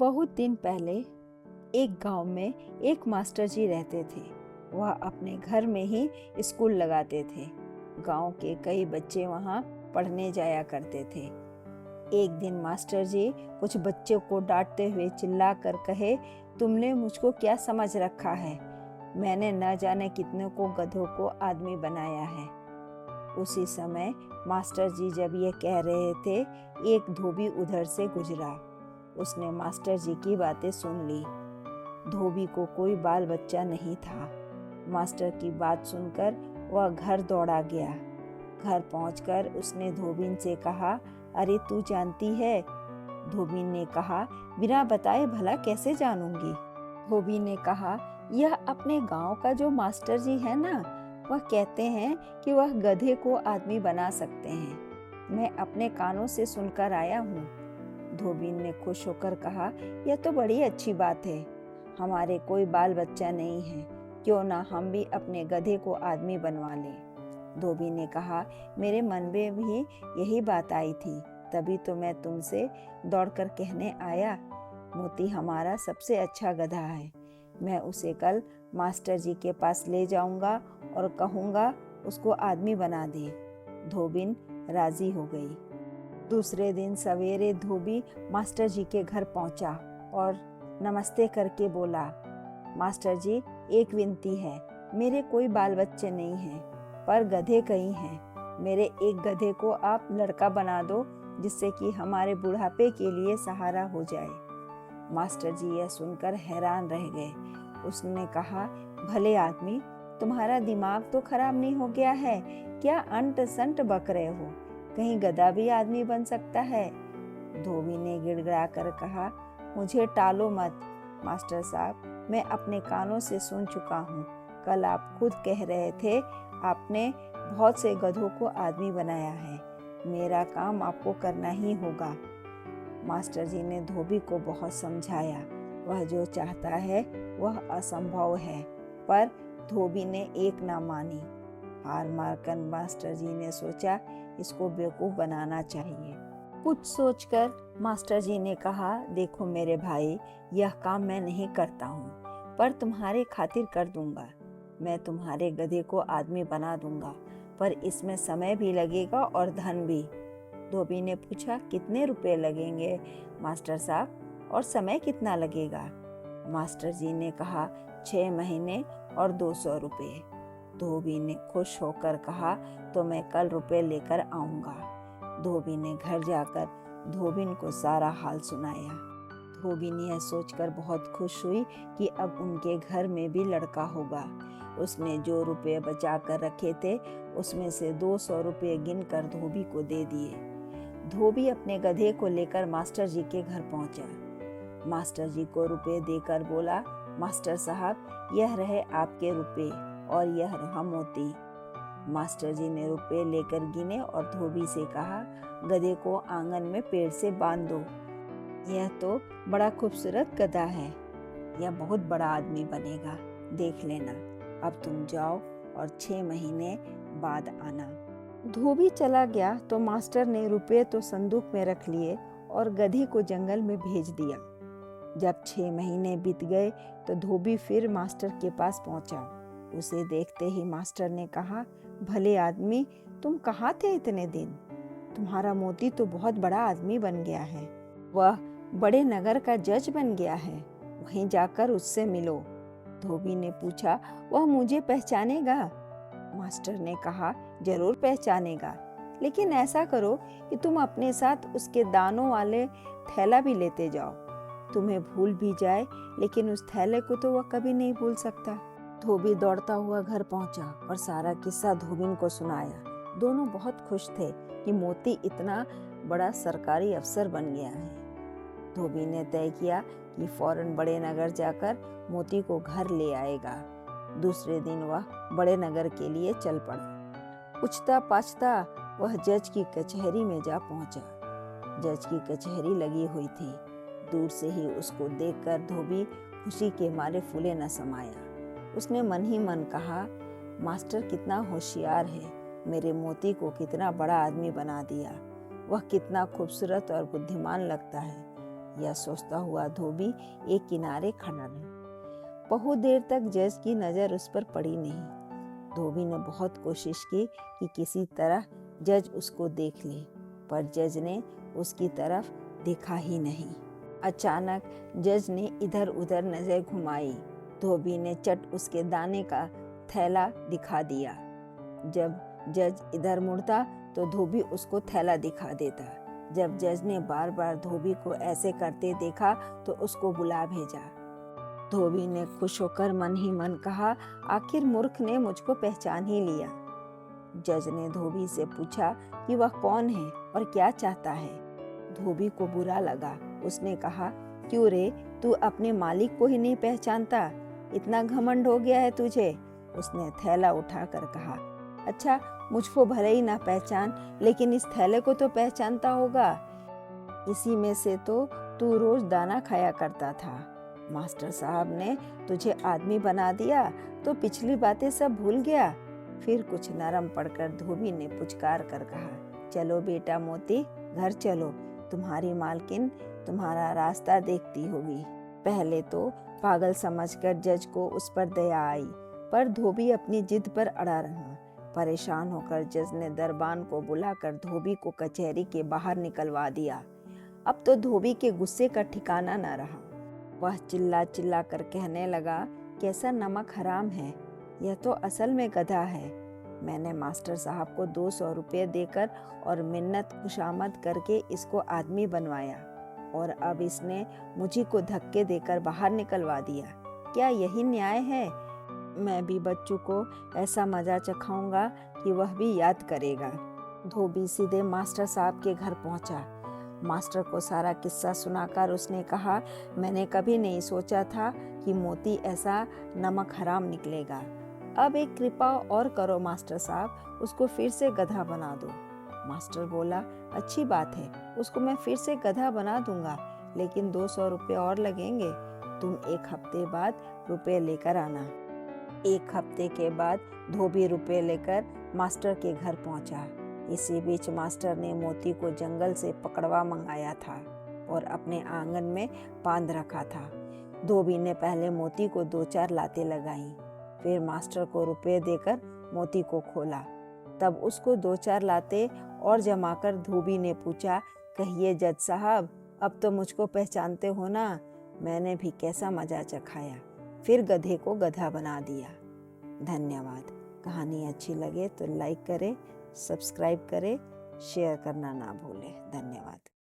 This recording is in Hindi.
बहुत दिन पहले एक गांव में एक मास्टर जी रहते थे। वह अपने घर में ही स्कूल लगाते थे। गांव के कई बच्चे वहां पढ़ने जाया करते थे। एक दिन मास्टर जी कुछ बच्चों को डांटते हुए चिल्ला कर कहे, तुमने मुझको क्या समझ रखा है? मैंने न जाने कितने को गधों को आदमी बनाया है। उसी समय मास्टर जी जब ये कह रहे थे, एक धोबी उधर से गुजरा। उसने मास्टर जी की बातें सुन ली। धोबी को कोई बाल बच्चा नहीं था। मास्टर की बात सुनकर वह घर दौड़ा गया। घर पहुंचकर उसने धोबिन से कहा, अरे तू जानती है? धोबिन ने कहा, बिना बताए भला कैसे जानूंगी? धोबी ने कहा, यह अपने गांव का जो मास्टर जी है ना, वह कहते हैं कि वह गधे को आदमी बना सकते हैं। मैं अपने कानों से सुनकर आया हूँ। धोबिन ने खुश होकर कहा, यह तो बड़ी अच्छी बात है। हमारे कोई बाल बच्चा नहीं है, क्यों ना हम भी अपने गधे को आदमी बनवा लें। धोबी ने कहा, मेरे मन में भी यही बात आई थी, तभी तो मैं तुमसे दौड़कर कहने आया। मोती हमारा सबसे अच्छा गधा है। मैं उसे कल मास्टर जी के पास ले जाऊंगा और कहूंगा उसको आदमी बना दे। धोबिन राजी हो गई। दूसरे दिन सवेरे धोबी मास्टर जी के घर पहुंचा और नमस्ते करके बोला, मास्टर जी एक विनती है। मेरे कोई बाल बच्चे नहीं हैं, पर गधे कई हैं। मेरे एक गधे को आप लड़का बना दो, जिससे कि हमारे बुढ़ापे के लिए सहारा हो जाए। मास्टर जी यह सुनकर हैरान रह गए। उसने कहा, भले आदमी, तुम्हारा दिमाग तो खराब नहीं हो गया है क्या? अंट संट बक रहे हो। कहीं गधा भी आदमी बन सकता है? धोबी ने गिड़गिड़ा कर कहा, मुझे टालो मत मास्टर साहब, मैं अपने कानों से सुन चुका हूँ। कल आप खुद कह रहे थे आपने बहुत से गधों को आदमी बनाया है। मेरा काम आपको करना ही होगा। मास्टर जी ने धोबी को बहुत समझाया। वह जो चाहता है वह असंभव है, पर धोबी ने एक ना मानी। हार मारकर मास्टर जी ने सोचा, इसको बेवकूफ बनाना चाहिए। कुछ सोचकर मास्टर जी ने कहा, देखो मेरे भाई, यह काम मैं नहीं करता हूँ, पर तुम्हारे खातिर कर दूंगा। मैं तुम्हारे गधे को आदमी बना दूंगा, पर इसमें समय भी लगेगा और धन भी। धोबी ने पूछा, कितने रुपए लगेंगे मास्टर साहब, और समय कितना लगेगा? मास्टर जी ने कहा, 6 महीने और 200 रुपये। धोबी ने खुश होकर कहा, तो मैं कल रुपए लेकर आऊंगा। धोबी ने घर जाकर धोबिन को सारा हाल सुनाया। धोबिन यह सोचकर बहुत खुश हुई कि अब उनके घर में भी लड़का होगा। उसने जो रुपए बचा कर रखे थे, उसमें से 200 रुपये गिनकर धोबी को दे दिए। धोबी अपने गधे को लेकर मास्टर जी के घर पहुंचा। मास्टर जी को रुपए देकर बोला, मास्टर साहब, यह रहे आपके रुपए और यह रहा मोती। मास्टर जी ने रुपए लेकर गिने और धोबी से कहा, गधे को आंगन में पेड़ से बांध दो। यह तो बड़ा खूबसूरत गधा है, यह बहुत बड़ा आदमी बनेगा, देख लेना। अब तुम जाओ और 6 महीने बाद आना। धोबी चला गया तो मास्टर ने रुपए तो संदूक में रख लिए और गधी को जंगल में भेज दिया। जब 6 महीने बीत गए तो धोबी फिर मास्टर के पास पहुंचा। उसे देखते ही मास्टर ने कहा, भले आदमी, तुम कहाँ थे इतने दिन? तुम्हारा मोती तो बहुत बड़ा आदमी बन गया है। वह बड़े नगर का जज बन गया है, वहीं जाकर उससे मिलो। धोबी ने पूछा, वह मुझे पहचानेगा? मास्टर ने कहा, जरूर पहचानेगा, लेकिन ऐसा करो कि तुम अपने साथ उसके दानों वाले थैला भी लेते जाओ। तुम्हें भूल भी जाए, लेकिन उस थैले को तो वह कभी नहीं भूल सकता। धोबी दौड़ता हुआ घर पहुंचा और सारा किस्सा धोबिन को सुनाया। दोनों बहुत खुश थे कि मोती इतना बड़ा सरकारी अफसर बन गया है। धोबी ने तय किया कि फौरन बड़े नगर जाकर मोती को घर ले आएगा। दूसरे दिन वह बड़े नगर के लिए चल पड़ा। पूछता पाछता वह जज की कचहरी में जा पहुंचा। जज की कचहरी लगी हुई थी। दूर से ही उसको देखकर धोबी खुशी के मारे फूले न समाया। उसने मन ही मन कहा, मास्टर कितना होशियार है, मेरे मोती को कितना बड़ा आदमी बना दिया। वह कितना खूबसूरत और बुद्धिमान लगता है। यह सोचता हुआ धोबी एक किनारे खड़ा रहा। बहुत देर तक जज की नज़र उस पर पड़ी नहीं। धोबी ने बहुत कोशिश की कि किसी तरह जज उसको देख ले, पर जज ने उसकी तरफ देखा ही नहीं। अचानक जज ने इधर उधर नज़र घुमाई। धोबी ने चट उसके दाने का थैला दिखा दिया। जब जज इधर मुड़ता तो धोबी उसको थैला दिखा देता। जब जज ने बार बार धोबी को ऐसे करते देखा तो उसको बुला भेजा। धोबी ने खुश होकर मन ही मन कहा, आखिर मूर्ख ने मुझको पहचान ही लिया। जज ने धोबी से पूछा कि वह कौन है और क्या चाहता है। धोबी को बुरा लगा। उसने कहा, क्यों रे, तू अपने मालिक को ही नहीं पहचानता? इतना घमंड हो गया है तुझे? उसने थैला उठाकर कहा, अच्छा, मुझको भले ही ना पहचान, लेकिन इस थैले को तो पहचानता होगा। इसी में से तो तू रोज दाना खाया करता था। मास्टर साहब ने तुझे आदमी बना दिया तो पिछली बातें सब भूल गया। फिर कुछ नरम पड़कर धोबी ने पुचकार कर कहा, चलो बेटा मोती, घर चलो, तुम्हारी मालकिन तुम्हारा रास्ता देखती होगी। पहले तो पागल समझकर जज को उस पर दया आई, पर धोबी अपनी जिद पर अड़ा रहा। परेशान होकर जज ने दरबान को बुलाकर धोबी को कचहरी के बाहर निकलवा दिया। अब तो धोबी के गुस्से का ठिकाना न रहा। वह चिल्ला चिल्ला कर कहने लगा, कैसा नमक हराम है, यह तो असल में गधा है। मैंने मास्टर साहब को 200 रुपये देकर और मिन्नत खुशामद करके इसको आदमी बनवाया, और अब इसने मुझी को धक्के देकर बाहर निकलवा दिया। क्या यही न्याय है? मैं भी बच्चों को ऐसा मजा चखाऊंगा कि वह भी याद करेगा। धोबी सीधे मास्टर साहब के घर पहुंचा। मास्टर को सारा किस्सा सुनाकर उसने कहा, मैंने कभी नहीं सोचा था कि मोती ऐसा नमक हराम निकलेगा। अब एक कृपा और करो मास्टर साहब, उसको फिर से गधा बना दो। मास्टर बोला, अच्छी बात है, उसको मैं फिर से गधा बना दूंगा, लेकिन 200 रुपये और लगेंगे। तुम 1 हफ्ते बाद रुपये लेकर आना। 1 हफ्ते के बाद धोबी रुपये लेकर मास्टर के घर पहुंचा। इसी बीच मास्टर ने मोती को जंगल से पकड़वा मंगाया था और अपने आंगन में बांध रखा था। धोबी ने पहले मोती को 2-4 लातें लगाई, फिर मास्टर को रुपये देकर मोती को खोला। तब उसको 2-4 लातें और जमाकर धोबी ने पूछा, कहिए जज साहब, अब तो मुझको पहचानते हो ना? मैंने भी कैसा मजा चखाया। फिर गधे को गधा बना दिया। धन्यवाद। कहानी अच्छी लगे तो लाइक करें, सब्सक्राइब करें, शेयर करना ना भूलें। धन्यवाद।